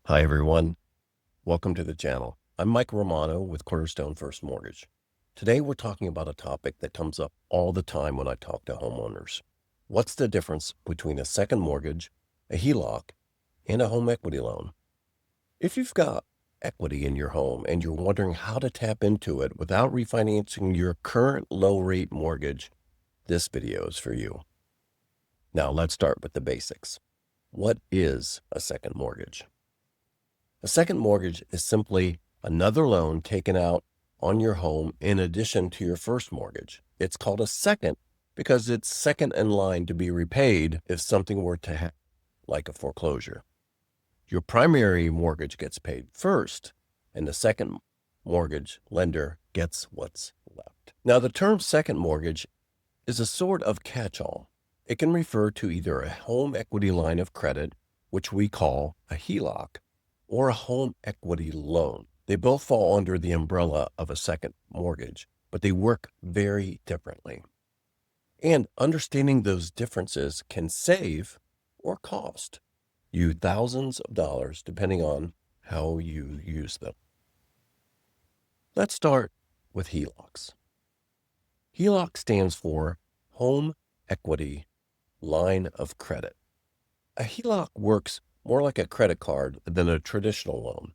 Hi, everyone. Welcome to the channel. I'm Mike Romano with Cornerstone First Mortgage. Today, we're talking about a topic that comes up all the time when I talk to homeowners. What's the difference between a second mortgage, a HELOC, and a home equity loan? If you've got equity in your home and you're wondering how to tap into it without refinancing your current low-rate mortgage, this video is for you. Now, let's start with the basics. What is a second mortgage? A second mortgage is simply another loan taken out on your home in addition to your first mortgage. It's called a second because it's second in line to be repaid if something were to happen, like a foreclosure. Your primary mortgage gets paid first, and the second mortgage lender gets what's left. Now, the term second mortgage is a sort of catch-all. It can refer to either a home equity line of credit, which we call a HELOC, or a home equity loan. They both fall under the umbrella of a second mortgage, but they work very differently. And understanding those differences can save or cost you thousands of dollars depending on how you use them. Let's start with HELOCs. HELOC stands for Home Equity Line of Credit. A HELOC works more like a credit card than a traditional loan.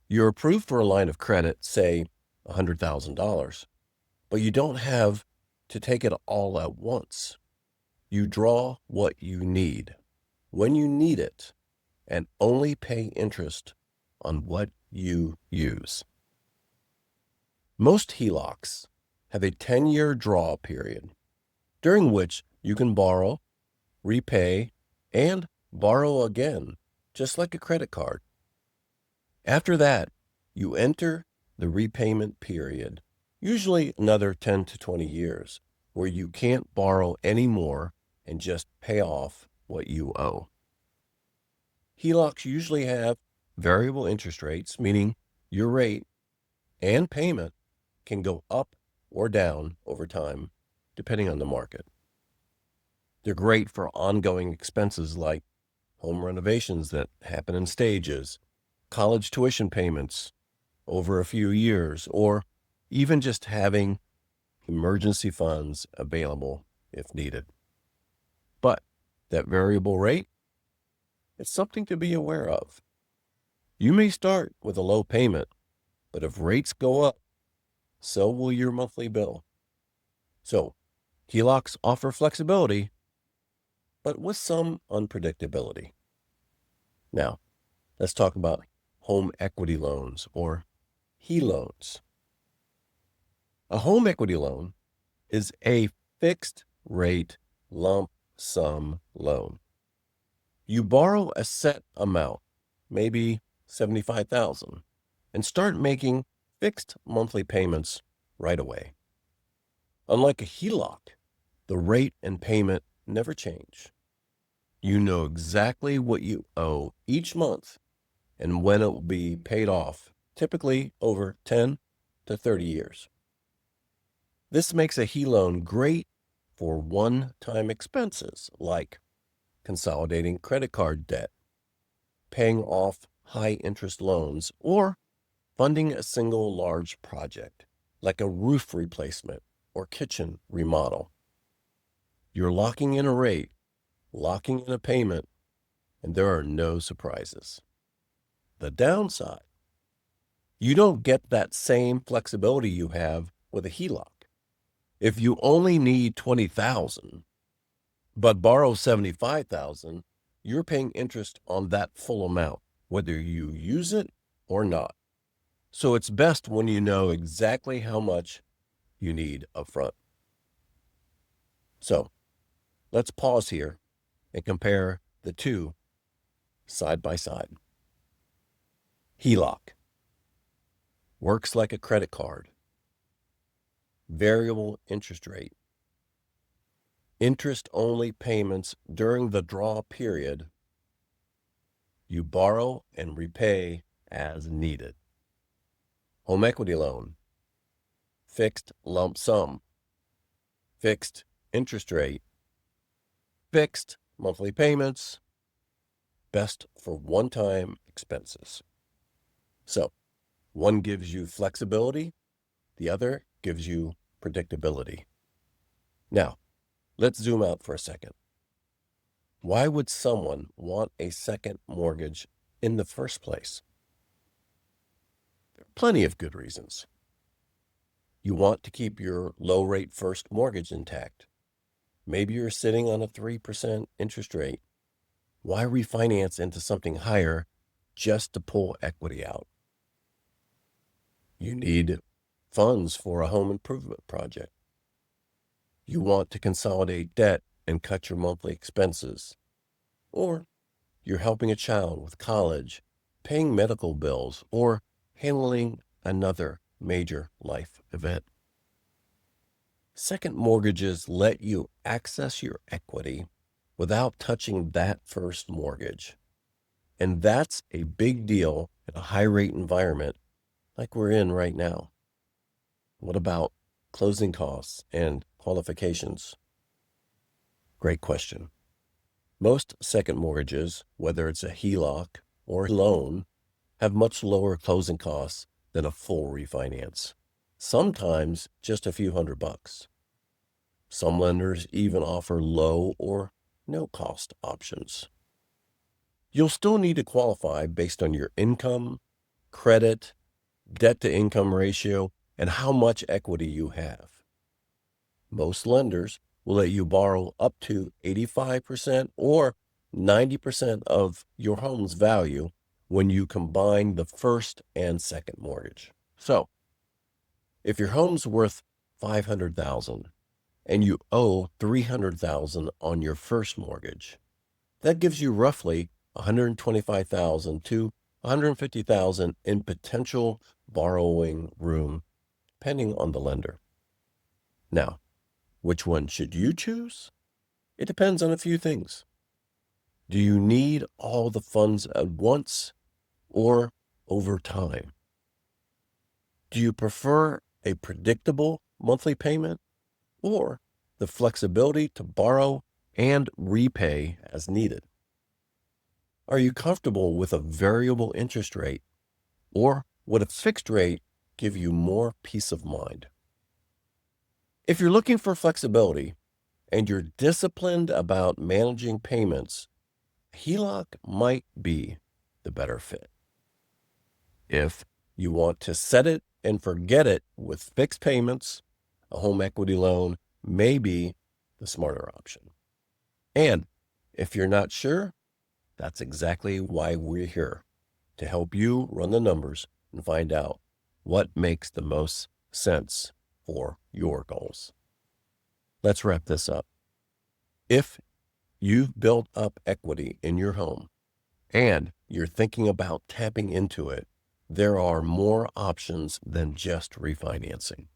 You're approved for a line of credit, say $100,000, but you don't have to take it all at once. You draw what you need when you need it and only pay interest on what you use. Most HELOCs have a 10-year draw period, during which you can borrow, repay, and borrow again, just like a credit card. After that, you enter the repayment period, usually another 10 to 20 years, where you can't borrow anymore and just pay off what you owe. HELOCs usually have variable interest rates, meaning your rate and payment can go up or down over time, depending on the market. They're great for ongoing expenses like home renovations that happen in stages, college tuition payments over a few years, or even just having emergency funds available if needed. But that variable rate, it's something to be aware of. You may start with a low payment, but if rates go up, so will your monthly bill. So HELOCs offer flexibility, but with some unpredictability. Now, let's talk about home equity loans or HELOCs. A home equity loan is a fixed rate lump sum loan. You borrow a set amount, maybe $75,000, and start making fixed monthly payments right away. Unlike a HELOC, the rate and payment never change. You know exactly what you owe each month and when it will be paid off, typically over 10 to 30 years. This makes a HELOC great for one-time expenses like consolidating credit card debt, paying off high-interest loans, or funding a single large project like a roof replacement or kitchen remodel. You're locking in a rate, locking in a payment, and there are no surprises. The downside, you don't get that same flexibility you have with a HELOC. If you only need $20,000, but borrow $75,000, you're paying interest on that full amount, whether you use it or not. So it's best when you know exactly how much you need upfront. So let's pause here and compare the two side by side. HELOC works like a credit card. Variable interest rate. Interest-only payments during the draw period. You borrow and repay as needed. Home equity loan. Fixed lump sum. Fixed interest rate. Fixed monthly payments. Best for one-time expenses. So one gives you flexibility, the other gives you predictability. Now, let's zoom out for a second. Why would someone want a second mortgage in the first place? There are plenty of good reasons. You want to keep your low-rate first mortgage intact. Maybe you're sitting on a 3% interest rate. Why refinance into something higher just to pull equity out? You need funds for a home improvement project. You want to consolidate debt and cut your monthly expenses. Or you're helping a child with college, paying medical bills, or handling another major life event. Second mortgages let you access your equity without touching that first mortgage. And that's a big deal in a high-rate environment like we're in right now. What about closing costs and qualifications? Great question. Most second mortgages, whether it's a HELOC or a loan, have much lower closing costs than a full refinance. Sometimes just a few $100. Some lenders even offer low or no cost options. You'll still need to qualify based on your income, credit, debt to income ratio, and how much equity you have. Most lenders will let you borrow up to 85% or 90% of your home's value when you combine the first and second mortgage. So, if your home's worth $500,000 and you owe $300,000 on your first mortgage, that gives you roughly $125,000 to $150,000 in potential borrowing room, depending on the lender. Now, which one should you choose? It depends on a few things. Do you need all the funds at once or over time? Do you prefer a predictable monthly payment or the flexibility to borrow and repay as needed? Are you comfortable with a variable interest rate, or would a fixed rate give you more peace of mind? If you're looking for flexibility and you're disciplined about managing payments, HELOC might be the better fit. If you want to set it and forget it with fixed payments, a home equity loan may be the smarter option. And if you're not sure, that's exactly why we're here, to help you run the numbers and find out what makes the most sense for your goals. Let's wrap this up. If you've built up equity in your home and you're thinking about tapping into it, there are more options than just refinancing.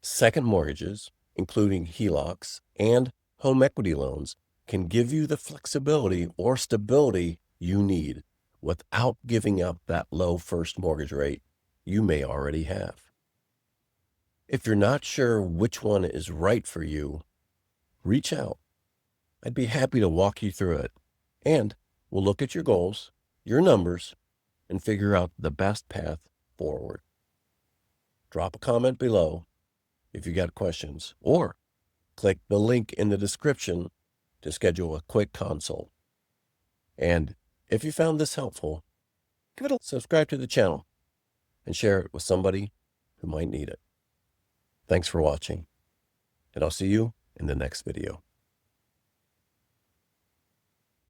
Second mortgages, including HELOCs and home equity loans, can give you the flexibility or stability you need without giving up that low first mortgage rate you may already have. If you're not sure which one is right for you, reach out. I'd be happy to walk you through it, and we'll look at your goals, your numbers, and figure out the best path forward. Drop a comment below if you got questions, or click the link in the description to schedule a quick consult. And if you found this helpful, give it a subscribe to the channel and share it with somebody who might need it. Thanks for watching, and I'll see you in the next video.